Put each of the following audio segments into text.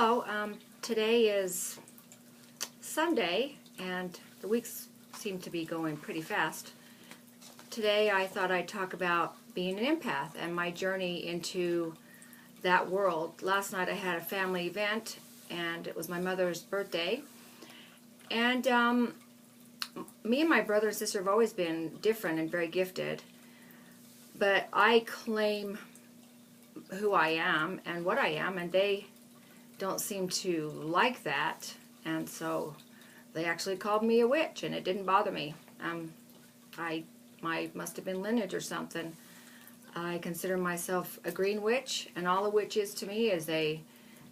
Hello, today is Sunday and the weeks seem to be going pretty fast. Today I thought I'd talk about being an empath and my journey into that world. Last night I had a family event and it was my mother's birthday, and me and my brother and sister have always been different and very gifted, but I claim who I am and what I am, and they don't seem to like that, and so they actually called me a witch, and it didn't bother me. I must have been lineage or something. I consider myself a green witch, and all a witch is to me is they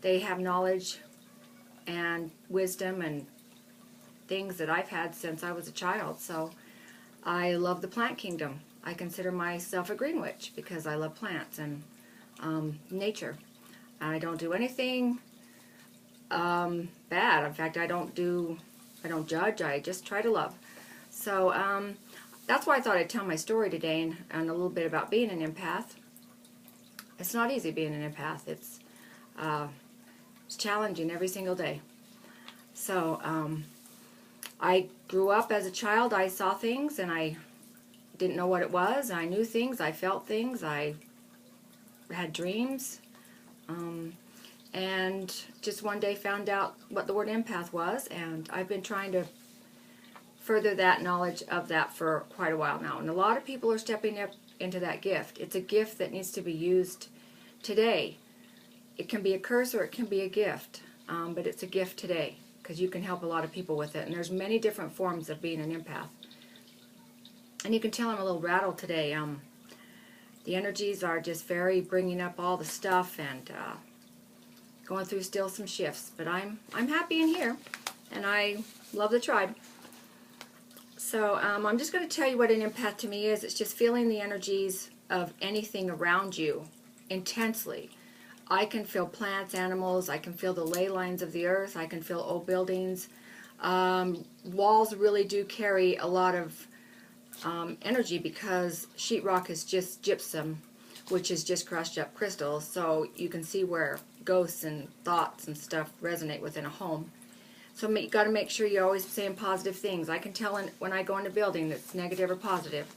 have knowledge and wisdom and things that I've had since I was a child. So I love the plant kingdom. I consider myself a green witch because I love plants and nature. I don't do anything bad. In fact, I don't judge. I just try to love. So that's why I thought I'd tell my story today and a little bit about being an empath. It's not easy being an empath. It's challenging every single day. So I grew up as a child. I saw things and I didn't know what it was. I knew things. I felt things. I had dreams. And just one day found out what the word empath was, and I've been trying to further that knowledge of that for quite a while now. And a lot of people are stepping up into that gift. It's a gift that needs to be used today. It can be a curse or it can be a gift, but it's a gift today because you can help a lot of people with it. And there's many different forms of being an empath. And you can tell I'm a little rattled today. The energies are just very bringing up all the stuff and going through still some shifts. But I'm happy in here, and I love the tribe. So I'm just going to tell you what an empath to me is. It's just feeling the energies of anything around you intensely. I can feel plants, animals. I can feel the ley lines of the earth. I can feel old buildings. Walls really do carry a lot of energy because sheetrock is just gypsum, which is just crushed up crystals, so you can see where ghosts and thoughts and stuff resonate within a home. So you got to make sure you're always saying positive things. I can tell when I go in a building that's negative or positive.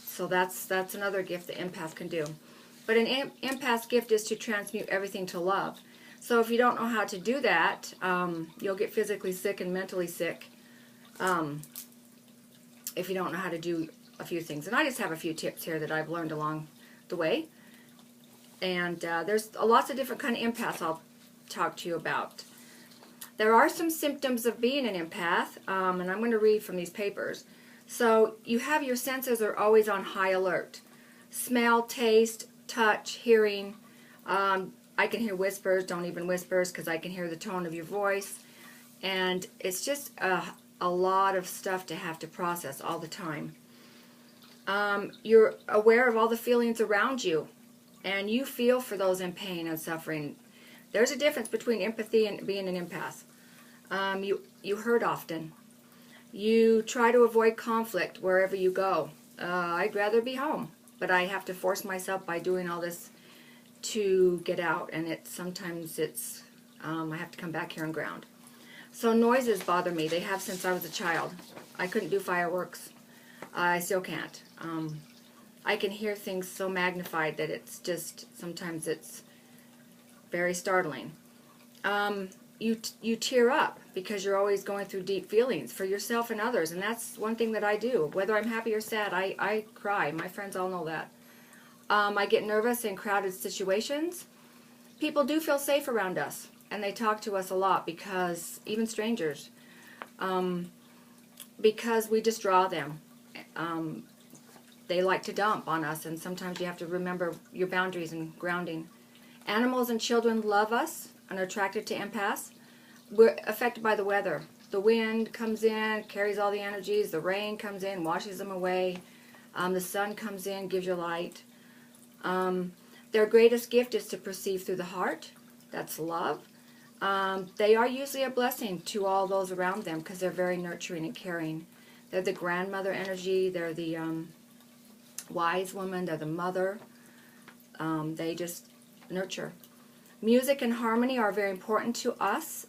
So that's another gift the empath can do. But an empath's gift is to transmute everything to love. So if you don't know how to do that, you'll get physically sick and mentally sick if you don't know how to do a few things. And I just have a few tips here that I've learned along the way. And there's lots of different kind of empaths I'll talk to you about. There are some symptoms of being an empath, and I'm going to read from these papers. So you have your senses are always on high alert. Smell, taste, touch, hearing. I can hear whispers, don't even whispers, because I can hear the tone of your voice. And it's just a lot of stuff to have to process all the time. You're aware of all the feelings around you, and you feel for those in pain and suffering. There's a difference between empathy and being an empath. You hurt often. You try to avoid conflict wherever you go. I'd rather be home, but I have to force myself by doing all this to get out, and sometimes I have to come back here and ground. So noises bother me. They have since I was a child. I couldn't do fireworks. I still can't. I can hear things so magnified that it's just, sometimes it's very startling. You tear up because you're always going through deep feelings for yourself and others, and that's one thing that I do. Whether I'm happy or sad, I cry. My friends all know that. I get nervous in crowded situations. People do feel safe around us, and they talk to us a lot because, even strangers, because we just draw them. They like to dump on us, and sometimes you have to remember your boundaries and grounding. Animals and children love us and are attracted to empaths. We're affected by the weather. The wind comes in, carries all the energies. The rain comes in, washes them away. The sun comes in, gives you light. Their greatest gift is to perceive through the heart. That's love. They are usually a blessing to all those around them because they're very nurturing and caring. They're the grandmother energy. They're the wise woman. They're the mother. They just nurture. Music and harmony are very important to us.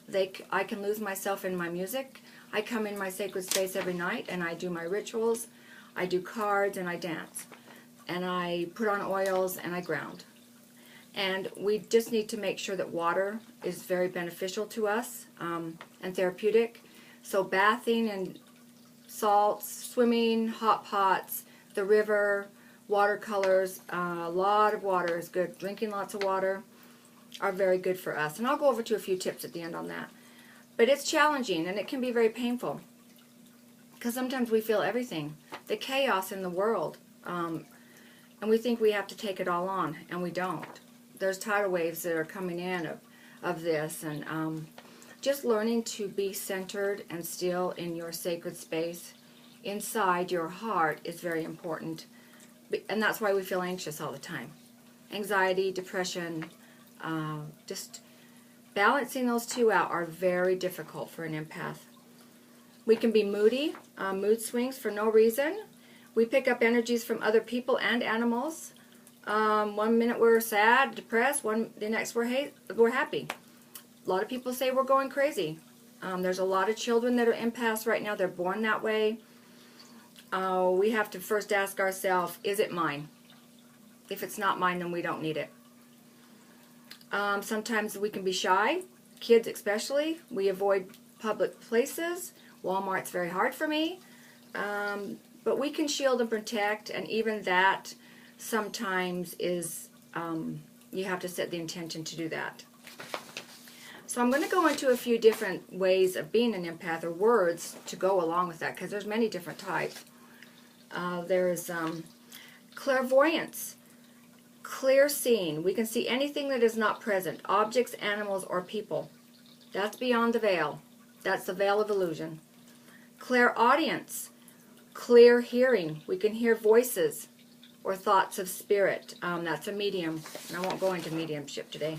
I can lose myself in my music. I come in my sacred space every night and I do my rituals. I do cards and I dance. And I put on oils and I ground. And we just need to make sure that water is very beneficial to us and therapeutic. So bathing and salts, swimming, hot pots, the river, watercolors, a lot of water is good. Drinking lots of water are very good for us. And I'll go over to a few tips at the end on that. But it's challenging and it can be very painful because sometimes we feel everything, the chaos in the world, and we think we have to take it all on, and we don't. There's tidal waves that are coming in of this, and just learning to be centered and still in your sacred space inside your heart is very important. And that's why we feel anxious all the time. Anxiety, depression, just balancing those two out are very difficult for an empath. We can be moody, mood swings for no reason. We pick up energies from other people and animals. One minute we're sad, depressed, the next we're happy. A lot of people say we're going crazy. There's a lot of children that are empaths right now. They're born that way. We have to first ask ourselves, is it mine? If it's not mine, then we don't need it. Sometimes we can be shy, kids especially. We avoid public places. Walmart's very hard for me. But we can shield and protect, and even that sometimes is, you have to set the intention to do that. So I'm going to go into a few different ways of being an empath, or words to go along with that, because there's many different types. There's clairvoyance, clear seeing. We can see anything that is not present, objects, animals, or people. That's beyond the veil. That's the veil of illusion. Clairaudience, clear hearing. We can hear voices or thoughts of spirit. That's a medium. And I won't go into mediumship today.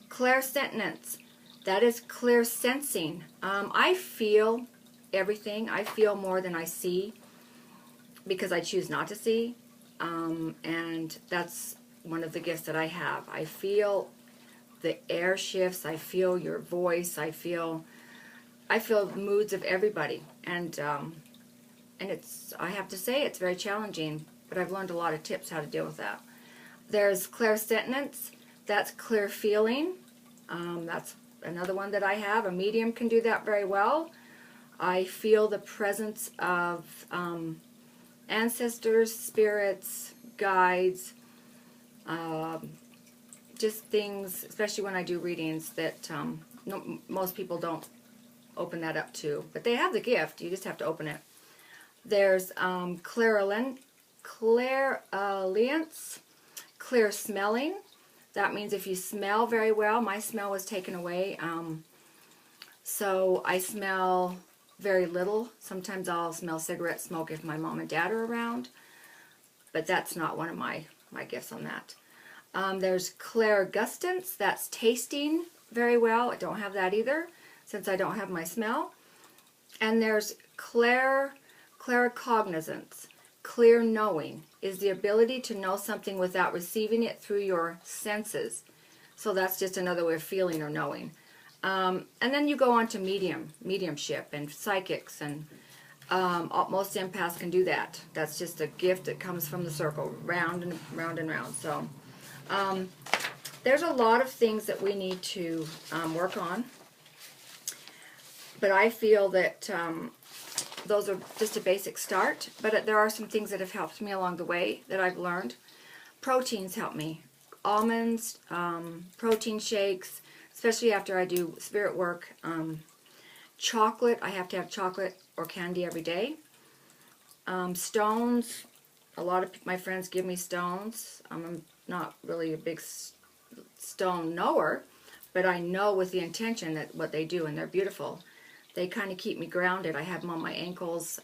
Clairsentience, that is clear sensing. I feel everything. I feel more than I see because I choose not to see. And that's one of the gifts that I have. I feel the air shifts. I feel your voice. I feel moods of everybody. And I have to say, it's very challenging, but I've learned a lot of tips how to deal with that. There's clairsentience. That's clear feeling. That's another one that I have. A medium can do that very well. I feel the presence of ancestors, spirits, guides, just things, especially when I do readings, that most people don't open that up to. But they have the gift. You just have to open it. There's clairaudience, clear smelling. That means if you smell very well. My smell was taken away, so I smell very little. Sometimes I'll smell cigarette smoke if my mom and dad are around, but that's not one of my gifts on that. There's clairgustance. That's tasting very well. I don't have that either, since I don't have my smell. And there's claircognizance. Clear knowing is the ability to know something without receiving it through your senses. So that's just another way of feeling or knowing. And then you go on to mediumship and psychics, and most empaths can do that. That's just a gift that comes from the circle, round and round and round. So there's a lot of things that we need to work on. But I feel that those are just a basic start, but there are some things that have helped me along the way that I've learned. Proteins help me. Almonds, protein shakes, especially after I do spirit work. Chocolate, I have to have chocolate or candy every day. Stones, a lot of my friends give me stones. I'm not really a big stone knower, but I know with the intention that what they do, and they're beautiful. They kind of keep me grounded. I have them on my ankles.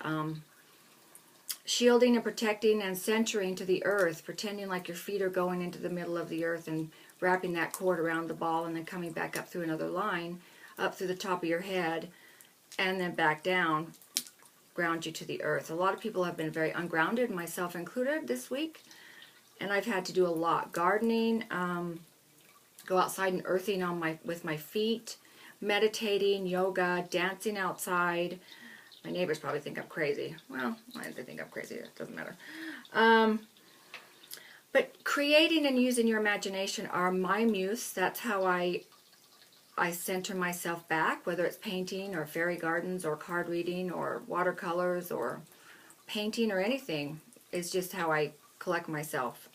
Shielding and protecting and centering to the earth, pretending like your feet are going into the middle of the earth and wrapping that cord around the ball and then coming back up through another line, up through the top of your head, and then back down, ground you to the earth. A lot of people have been very ungrounded, myself included, this week, and I've had to do a lot. Gardening, go outside and earthing with my feet, meditating, yoga, dancing outside. My neighbors probably think I'm crazy. Well, why do they think I'm crazy? It doesn't matter. But creating and using your imagination are my muse. That's how I center myself back, whether it's painting or fairy gardens or card reading or watercolors or painting or anything. It's just how I collect myself.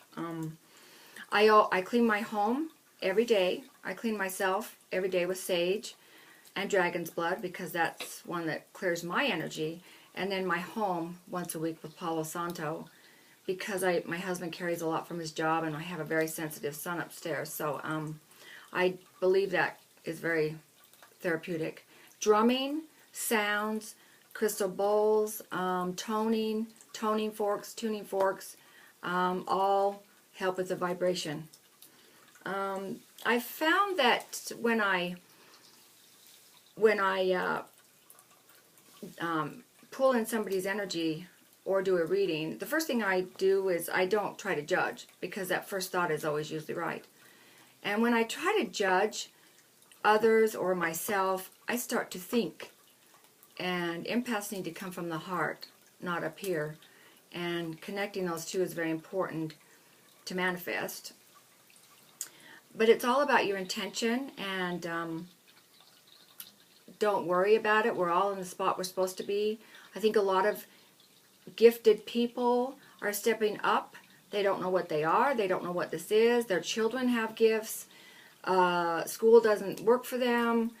I clean my home every day. I clean myself every day with sage and dragon's blood because that's one that clears my energy. And then my home once a week with Palo Santo because my husband carries a lot from his job and I have a very sensitive son upstairs. So I believe that is very therapeutic. Drumming, sounds, crystal bowls, toning forks, tuning forks, all help with the vibration. I found that when I pull in somebody's energy or do a reading, the first thing I do is I don't try to judge because that first thought is always usually right. And when I try to judge others or myself, I start to think. And empaths need to come from the heart, not up here. And connecting those two is very important to manifest. But it's all about your intention, and don't worry about it. We're all in the spot we're supposed to be. I think a lot of gifted people are stepping up. They don't know what they are. They don't know what this is. Their children have gifts. School doesn't work for them.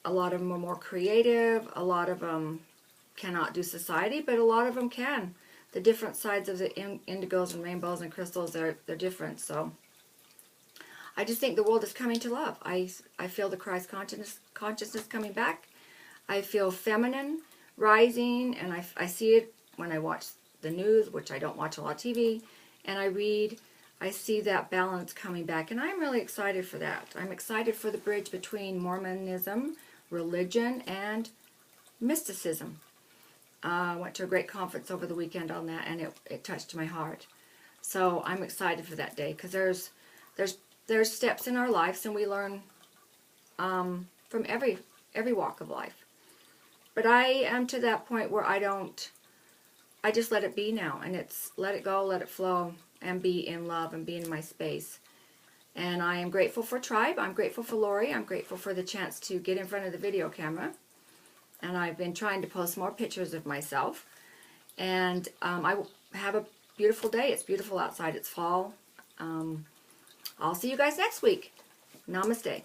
A lot of them are more creative. A lot of them cannot do society, but a lot of them can. The different sides of the indigos and rainbows and crystals, they're different. So I just think the world is coming to love. I feel the Christ consciousness coming back. I feel feminine rising, and I see it when I watch the news, which I don't watch a lot of TV, and I read. I see that balance coming back, and I'm really excited for that. I'm excited for the bridge between Mormonism, religion, and mysticism. I went to a great conference over the weekend on that, and it touched my heart. So I'm excited for that day because there's steps in our lives, and we learn from every walk of life. But I am to that point where I just let it be now, and it's let it go, let it flow, and be in love and be in my space. And I am grateful for Tribe. I'm grateful for Lori. I'm grateful for the chance to get in front of the video camera. And I've been trying to post more pictures of myself. And I have a beautiful day. It's beautiful outside. It's fall. I'll see you guys next week. Namaste.